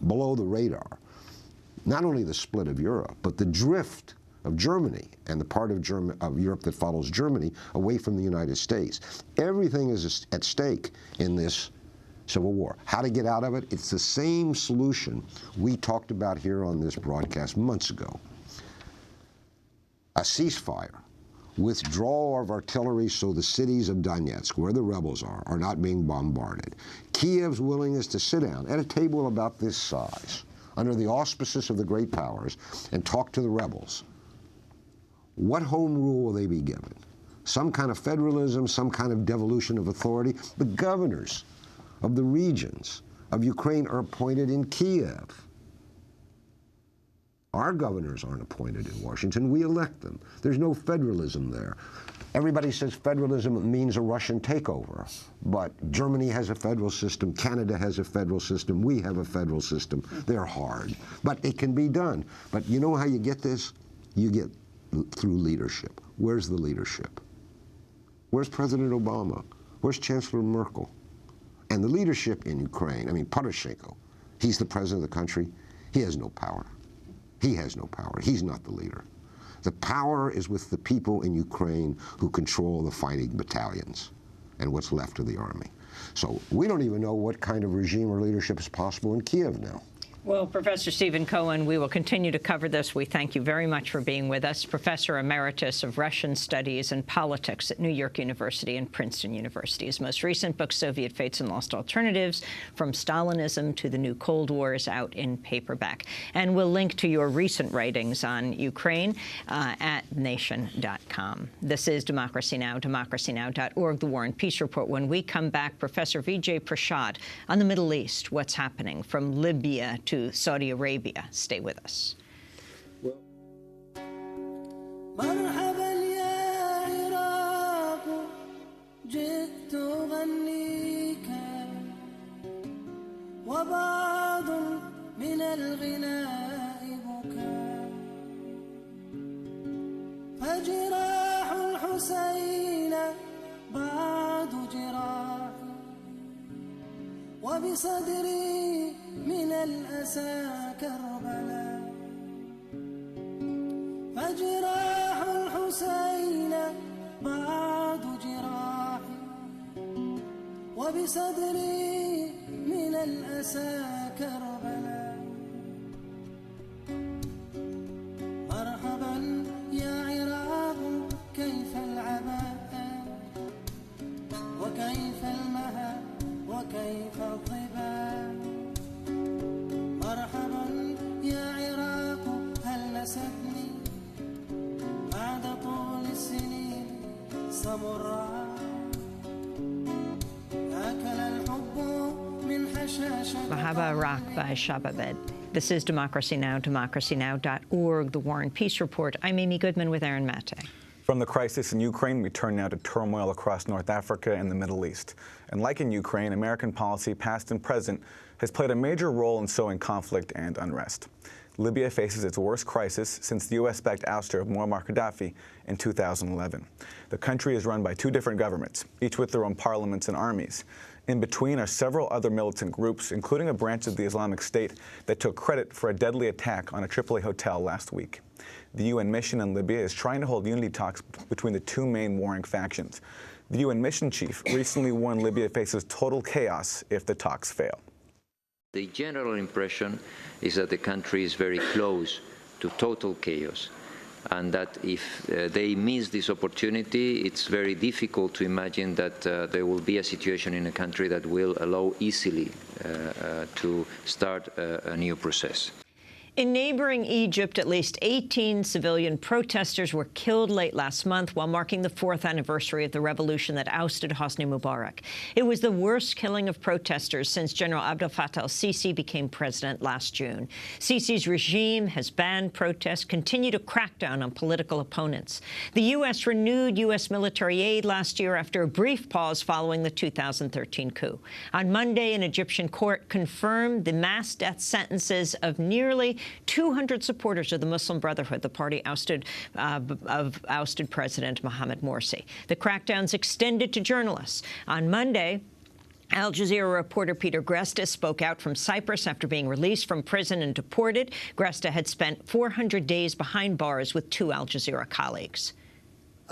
below the radar, not only the split of Europe, but the drift of Germany and the part of Europe that follows Germany away from the United States. Everything is at stake in this civil war. How to get out of it? It's the same solution we talked about here on this broadcast months ago. A ceasefire. Withdrawal of artillery so the cities of Donetsk, where the rebels are not being bombarded. Kiev's willingness to sit down at a table about this size, under the auspices of the great powers, and talk to the rebels. What home rule will they be given? Some kind of federalism, some kind of devolution of authority? The governors of the regions of Ukraine are appointed in Kiev. Our governors aren't appointed in Washington. We elect them. There's no federalism there. Everybody says federalism means a Russian takeover, but Germany has a federal system, Canada has a federal system, we have a federal system. They're hard, but it can be done. But you know how you get this? You get through leadership. Where's the leadership? Where's President Obama? Where's Chancellor Merkel? And the leadership in Ukraine, I mean, Poroshenko, he's the president of the country. He has no power. He has no power. He's not the leader. The power is with the people in Ukraine who control the fighting battalions and what's left of the army. So we don't even know what kind of regime or leadership is possible in Kiev now. Well, Professor Stephen Cohen, we will continue to cover this. We thank you very much for being with us. Professor Emeritus of Russian Studies and Politics at New York University and Princeton University. His most recent book, Soviet Fates and Lost Alternatives, From Stalinism to the New Cold War, is out in paperback. And we'll link to your recent writings on Ukraine at nation.com. This is Democracy Now!, democracynow.org, The War and Peace Report. When we come back, Professor Vijay Prashad on the Middle East, what's happening from Libya to Saudi Arabia. Stay with us. مرحبا يا عراق جئت أغنيك وبعض من الغناء بكى فجراح الحسين بعد جراح وبصدري من الأسى كربلاء فجراح الحسين بعد جراح وبصدري من الأسى كربلاء مرحبا يا عراق كيف العباء وكيف المها وكيف الظباء مرحبا يا عراق هل نسبني بعد طول السنين صبرا أكل الحب من حشاشة Mahaba Iraq by Shababed. This is Democracy Now!, democracynow.org, The War and Peace Report. I'm Amy Goodman with Aaron Matte. From the crisis in Ukraine, we turn now to turmoil across North Africa and the Middle East. And like in Ukraine, American policy, past and present, has played a major role in sowing conflict and unrest. Libya faces its worst crisis since the U.S.-backed ouster of Muammar Gaddafi in 2011. The country is run by two different governments, each with their own parliaments and armies. In between are several other militant groups, including a branch of the Islamic State that took credit for a deadly attack on a Tripoli hotel last week. The UN mission in Libya is trying to hold unity talks between the two main warring factions. The UN mission chief recently warned Libya faces total chaos if the talks fail. The general impression is that the country is very close to total chaos, and that if they miss this opportunity, it's very difficult to imagine that there will be a situation in a country that will allow easily to start a new process. In neighboring Egypt, at least 18 civilian protesters were killed late last month while marking the 4th anniversary of the revolution that ousted Hosni Mubarak. It was the worst killing of protesters since General Abdel Fattah al-Sisi became president last June. Sisi's regime has banned protests, continued to crack down on political opponents. The U.S. renewed U.S. military aid last year after a brief pause following the 2013 coup. On Monday, an Egyptian court confirmed the mass death sentences of nearly 200 supporters of the Muslim Brotherhood, the party ousted President Mohamed Morsi. The crackdowns extended to journalists. On Monday, Al Jazeera reporter Peter Gresta spoke out from Cyprus after being released from prison and deported. Gresta had spent 400 days behind bars with 2 Al Jazeera colleagues.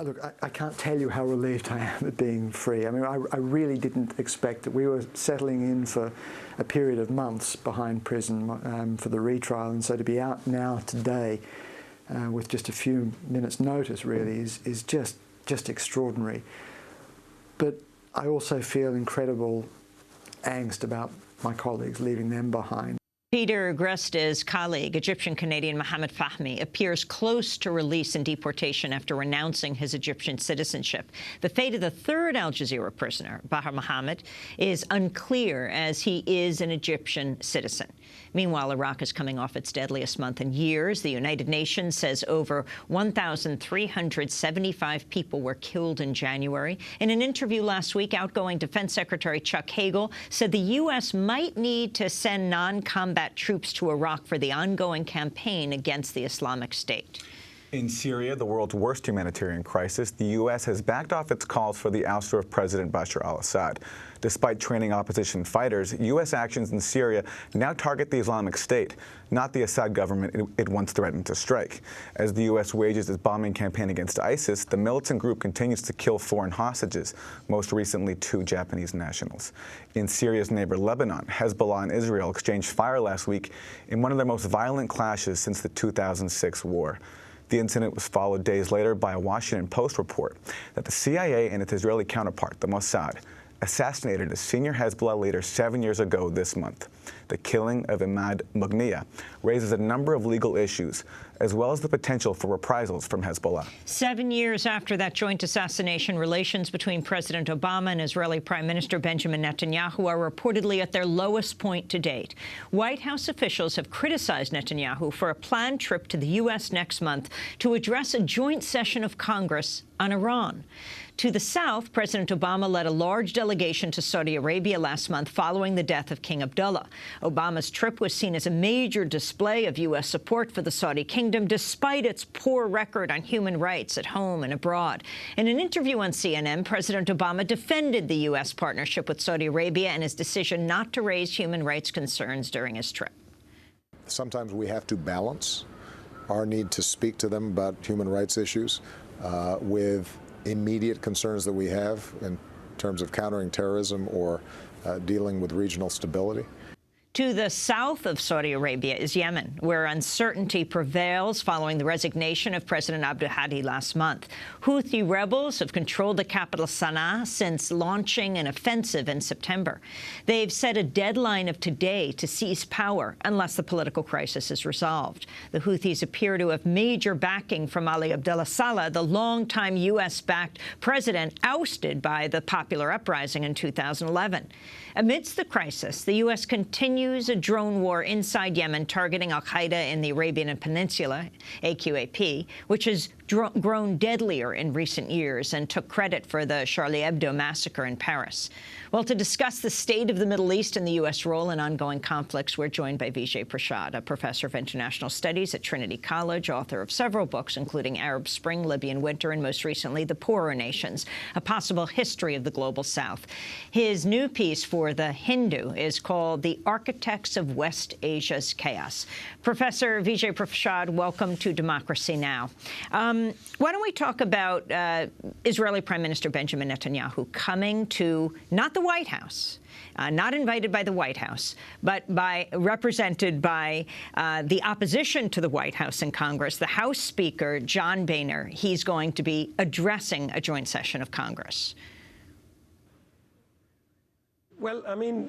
Look, I can't tell you how relieved I am at being free. I mean, I really didn't expect that. We were settling in for a period of months behind prison for the retrial, and so to be out now today with just a few minutes' notice really is just extraordinary. But I also feel incredible angst about my colleagues, leaving them behind. Peter Greste's colleague, Egyptian-Canadian Mohamed Fahmy, appears close to release and deportation after renouncing his Egyptian citizenship. The fate of the third Al Jazeera prisoner, Bahar Mohammed, is unclear as he is an Egyptian citizen. Meanwhile, Iraq is coming off its deadliest month in years. The United Nations says over 1,375 people were killed in January. In an interview last week, outgoing Defense Secretary Chuck Hagel said the U.S. might need to send non-combat troops to Iraq for the ongoing campaign against the Islamic State. In Syria, the world's worst humanitarian crisis, the U.S. has backed off its calls for the ouster of President Bashar al-Assad. Despite training opposition fighters, U.S. actions in Syria now target the Islamic State, not the Assad government it once threatened to strike. As the U.S. wages its bombing campaign against ISIS, the militant group continues to kill foreign hostages, most recently 2 Japanese nationals. In Syria's neighbor Lebanon, Hezbollah and Israel exchanged fire last week in one of their most violent clashes since the 2006 war. The incident was followed days later by a Washington Post report that the CIA and its Israeli counterpart, the Mossad, assassinated a senior Hezbollah leader 7 years ago this month. The killing of Imad Mughniya raises a number of legal issues, as well as the potential for reprisals from Hezbollah. 7 years after that joint assassination, relations between President Obama and Israeli Prime Minister Benjamin Netanyahu are reportedly at their lowest point to date. White House officials have criticized Netanyahu for a planned trip to the U.S. next month to address a joint session of Congress on Iran. To the south, President Obama led a large delegation to Saudi Arabia last month following the death of King Abdullah. Obama's trip was seen as a major display of U.S. support for the Saudi kingdom, despite its poor record on human rights at home and abroad. In an interview on CNN, President Obama defended the U.S. partnership with Saudi Arabia and his decision not to raise human rights concerns during his trip. Sometimes we have to balance our need to speak to them about human rights issues with immediate concerns that we have in terms of countering terrorism or dealing with regional stability. To the south of Saudi Arabia is Yemen, where uncertainty prevails following the resignation of President Abdul Hadi last month. Houthi rebels have controlled the capital Sana'a since launching an offensive in September. They've set a deadline of today to seize power unless the political crisis is resolved. The Houthis appear to have major backing from Ali Abdullah Saleh, the longtime U.S.-backed president ousted by the popular uprising in 2011. Amidst the crisis, the U.S. continues a drone war inside Yemen targeting al-Qaeda in the Arabian Peninsula, AQAP, which has grown deadlier in recent years and took credit for the Charlie Hebdo massacre in Paris. Well, to discuss the state of the Middle East and the U.S. role in ongoing conflicts, we're joined by Vijay Prashad, a professor of international studies at Trinity College, author of several books, including Arab Spring, Libyan Winter, and most recently, The Poorer Nations, A Possible History of the Global South. His new piece for The Hindu is called The Architects of West Asia's Chaos. Professor Vijay Prashad, welcome to Democracy Now! Why don't we talk about Israeli Prime Minister Benjamin Netanyahu coming to not the White House, not invited by the White House, but represented by the opposition to the White House in Congress, the House Speaker, John Boehner. He's going to be addressing a joint session of Congress. Well, I mean,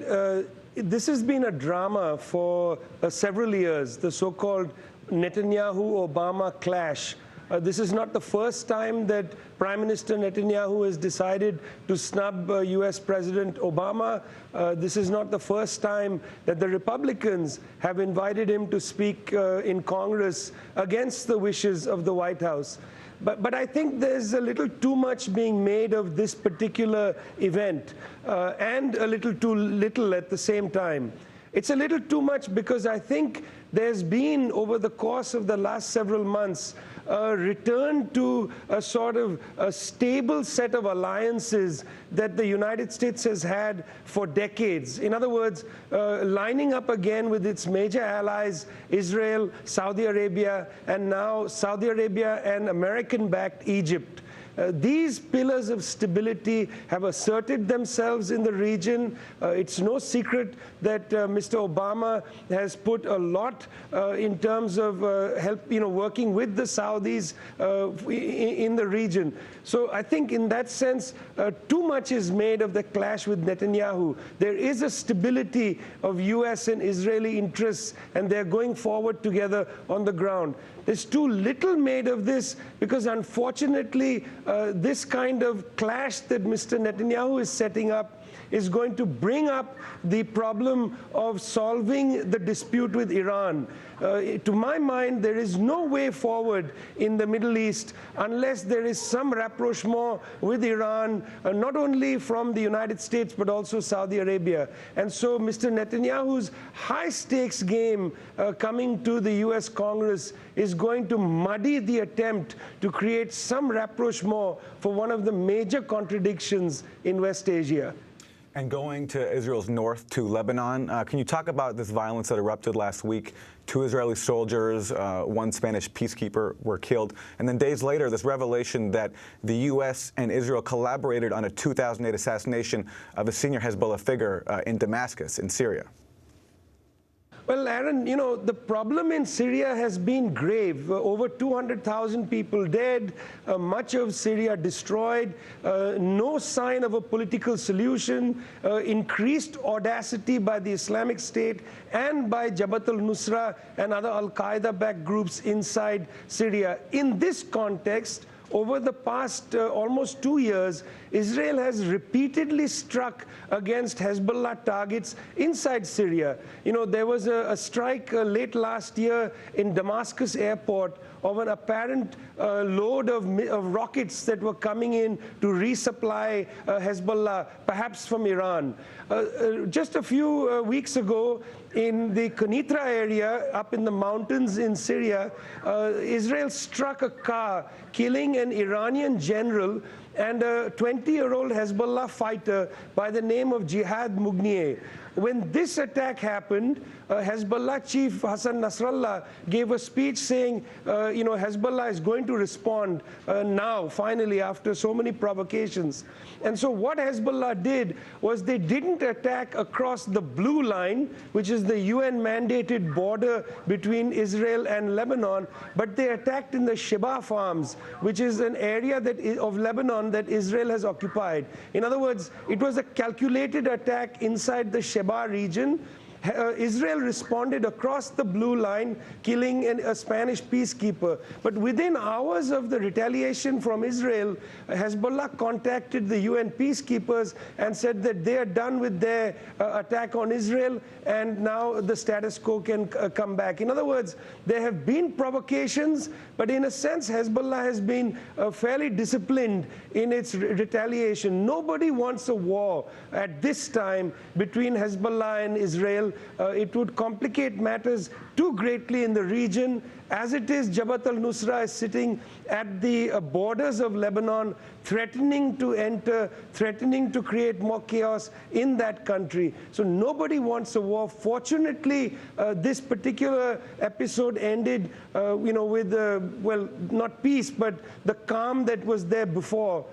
this has been a drama for several years, the so-called Netanyahu-Obama clash. This is not the first time that Prime Minister Netanyahu has decided to snub U.S. President Obama. This is not the first time that the Republicans have invited him to speak in Congress against the wishes of the White House. But I think there's a little too much being made of this particular event, and a little too little at the same time. It's a little too much because I think there's been, over the course of the last several months, a return to a sort of a stable set of alliances that the United States has had for decades. In other words, lining up again with its major allies, Israel, Saudi Arabia, and now Saudi Arabia and American-backed Egypt. These pillars of stability have asserted themselves in the region. It's no secret that Mr. Obama has put a lot in terms of working with the Saudis in the region. So I think in that sense, too much is made of the clash with Netanyahu. There is a stability of U.S. and Israeli interests, and they're going forward together on the ground. There's too little made of this because, unfortunately, this kind of clash that Mr. Netanyahu is setting up is going to bring up the problem of solving the dispute with Iran. To my mind, there is no way forward in the Middle East unless there is some rapprochement with Iran, not only from the United States, but also Saudi Arabia. And so Mr. Netanyahu's high-stakes game coming to the U.S. Congress is going to muddy the attempt to create some rapprochement for one of the major contradictions in West Asia. And going to Israel's north, to Lebanon, can you talk about this violence that erupted last week? 2 Israeli soldiers, 1 Spanish peacekeeper were killed. And then days later, this revelation that the U.S. and Israel collaborated on a 2008 assassination of a senior Hezbollah figure in Damascus, in Syria. Well, Aaron, the problem in Syria has been grave. Over 200,000 people dead, much of Syria destroyed, no sign of a political solution, increased audacity by the Islamic State and by Jabhat al-Nusra and other al-Qaeda-backed groups inside Syria. In this context, over the past almost 2 years, Israel has repeatedly struck against Hezbollah targets inside Syria. There was a strike late last year in Damascus airport of an apparent load of rockets that were coming in to resupply Hezbollah, perhaps from Iran. Just a few weeks ago, in the Kenitra area, up in the mountains in Syria, Israel struck a car, killing an Iranian general and a 20-year-old Hezbollah fighter by the name of Jihad Mughnieh. When this attack happened, Hezbollah chief Hassan Nasrallah gave a speech saying, Hezbollah is going to respond now, finally, after so many provocations. And so what Hezbollah did was they didn't attack across the blue line, which is the UN-mandated border between Israel and Lebanon, but they attacked in the Sheba Farms, which is an area of Lebanon that Israel has occupied. In other words, it was a calculated attack inside the Sheba region. Israel responded across the blue line, killing a Spanish peacekeeper. But within hours of the retaliation from Israel, Hezbollah contacted the UN peacekeepers and said that they are done with their attack on Israel, and now the status quo can come back. In other words, there have been provocations, but in a sense, Hezbollah has been fairly disciplined in its retaliation. Nobody wants a war at this time between Hezbollah and Israel. It would complicate matters too greatly in the region. As it is, Jabhat al-Nusra is sitting at the borders of Lebanon, threatening to enter, threatening to create more chaos in that country. So nobody wants a war. Fortunately, this particular episode ended, with, well, not peace, but the calm that was there before.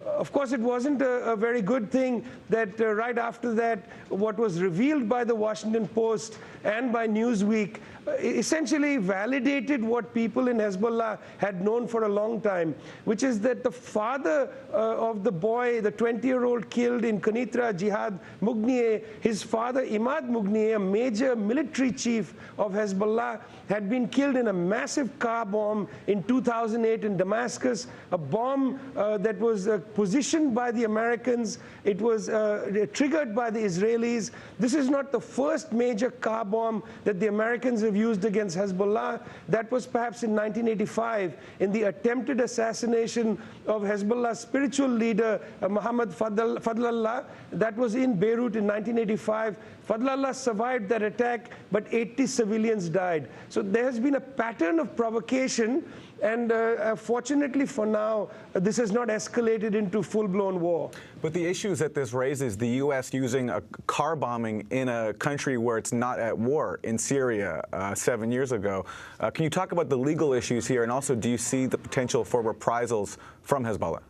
Of course, it wasn't a very good thing that right after that, what was revealed by the Washington Post and by Newsweek essentially validated what people in Hezbollah had known for a long time, which is that the father of the boy, the 20-year-old killed in Kenitra, Jihad Mughnieh, his father, Imad Mughnieh, a major military chief of Hezbollah, had been killed in a massive car bomb in 2008 in Damascus, a bomb that was positioned by the Americans. It was triggered by the Israelis. This is not the first major car bomb that the Americans have used against Hezbollah. That was perhaps in 1985 in the attempted assassination of Hezbollah's spiritual leader, Mohammed Fadlallah. That was in Beirut in 1985. Fadlallah survived that attack, but 80 civilians died. So there has been a pattern of provocation, and fortunately for now, this has not escalated into full-blown war. But the issues that this raises, the U.S. using a car bombing in a country where it's not at war, in Syria 7 years ago. Can you talk about the legal issues here, and also do you see the potential for reprisals from Hezbollah?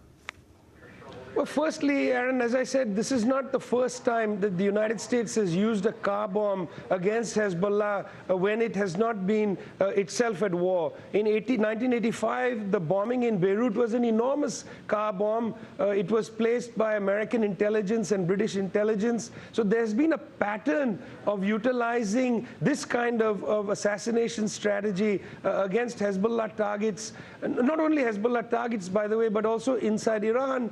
Well, firstly, Aaron, as I said, this is not the first time that the United States has used a car bomb against Hezbollah when it has not been itself at war. In 1985, the bombing in Beirut was an enormous car bomb. It was placed by American intelligence and British intelligence. So there's been a pattern of utilizing this kind of assassination strategy against Hezbollah targets. Not only Hezbollah targets, by the way, but also inside Iran,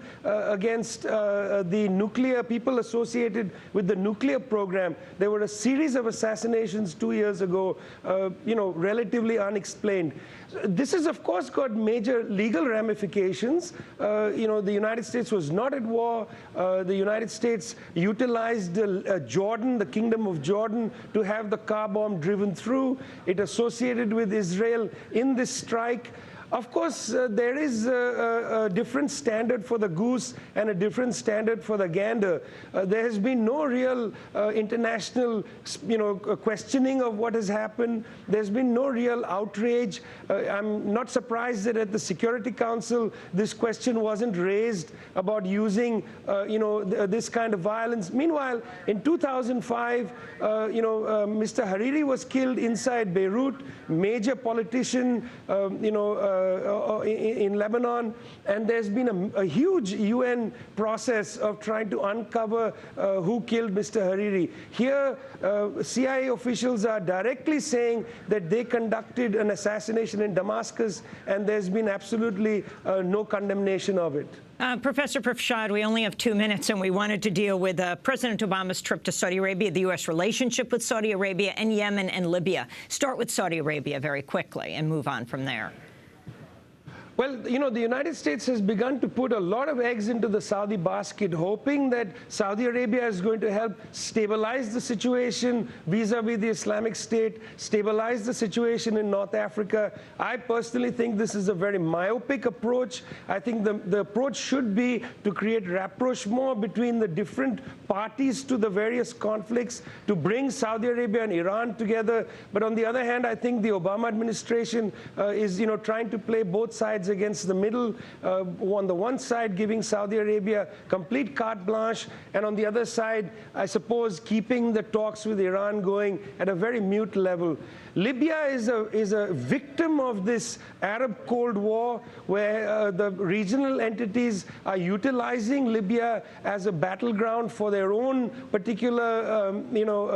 against the nuclear people associated with the nuclear program. There were a series of assassinations 2 years ago, relatively unexplained. This has, of course, got major legal ramifications. The United States was not at war. The United States utilized Jordan, the Kingdom of Jordan, to have the car bomb driven through. It associated with Israel in this strike. Of course, there is a different standard for the goose and a different standard for the gander. There has been no real international, questioning of what has happened. There's been no real outrage. I'm not surprised that at the Security Council, this question wasn't raised about using, this kind of violence. Meanwhile, in 2005, Mr. Hariri was killed inside Beirut, major politician, in Lebanon, and there's been a huge UN process of trying to uncover who killed Mr. Hariri. Here, CIA officials are directly saying that they conducted an assassination in Damascus, and there's been absolutely no condemnation of it. Professor Prashad, we only have 2 minutes, and we wanted to deal with President Obama's trip to Saudi Arabia, the U.S. relationship with Saudi Arabia, and Yemen and Libya. Start with Saudi Arabia very quickly and move on from there. Well, the United States has begun to put a lot of eggs into the Saudi basket, hoping that Saudi Arabia is going to help stabilize the situation vis-a-vis the Islamic State, stabilize the situation in North Africa. I personally think this is a very myopic approach. I think the approach should be to create rapprochement between the different parties to the various conflicts, to bring Saudi Arabia and Iran together. But on the other hand, I think the Obama administration is, trying to play both sides against the middle, on the one side giving Saudi Arabia complete carte blanche, and on the other side, I suppose, keeping the talks with Iran going at a very mute level. Libya is a victim of this Arab Cold War, where the regional entities are utilizing Libya as a battleground for their own particular,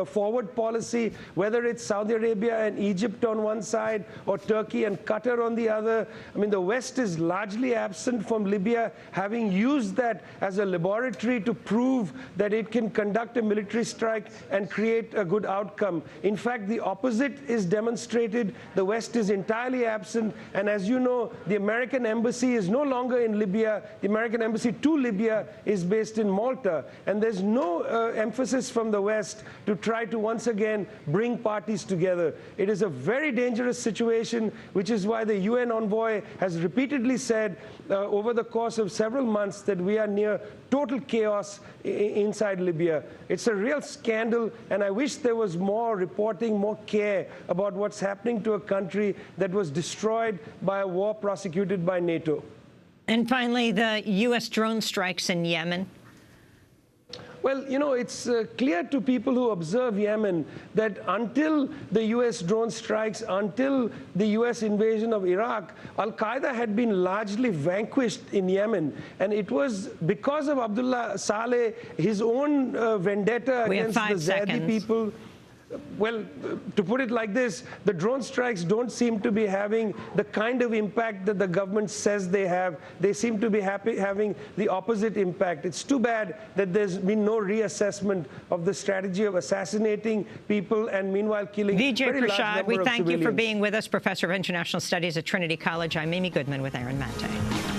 forward policy, whether it's Saudi Arabia and Egypt on one side or Turkey and Qatar on the other. I mean, the West is largely absent from Libya, having used that as a laboratory to prove that it can conduct a military strike and create a good outcome. In fact, the opposite is demonstrated. The West is entirely absent, and as you know, the American embassy is no longer in Libya. The American embassy to Libya is based in Malta, and there's no emphasis from the West to try to once again bring parties together. It is a very dangerous situation, which is why the UN envoy has repeatedly said over the course of several months that we are near total chaos inside Libya. It's a real scandal, and I wish there was more reporting, more care about what's happening to a country that was destroyed by a war prosecuted by NATO. And finally, the U.S. drone strikes in Yemen. Well, it's clear to people who observe Yemen that until the U.S. drone strikes, until the U.S. invasion of Iraq, al-Qaeda had been largely vanquished in Yemen. And it was because of Abdullah Saleh, his own vendetta against the Zaidi people. Well, to put it like this, the drone strikes don't seem to be having the kind of impact that the government says they have. They seem to be having the opposite impact. It's too bad that there's been no reassessment of the strategy of assassinating people and meanwhile killing Vijay Prashad, we thank you for being with us, Professor of International Studies at Trinity College. I'm Amy Goodman with Aaron Maté.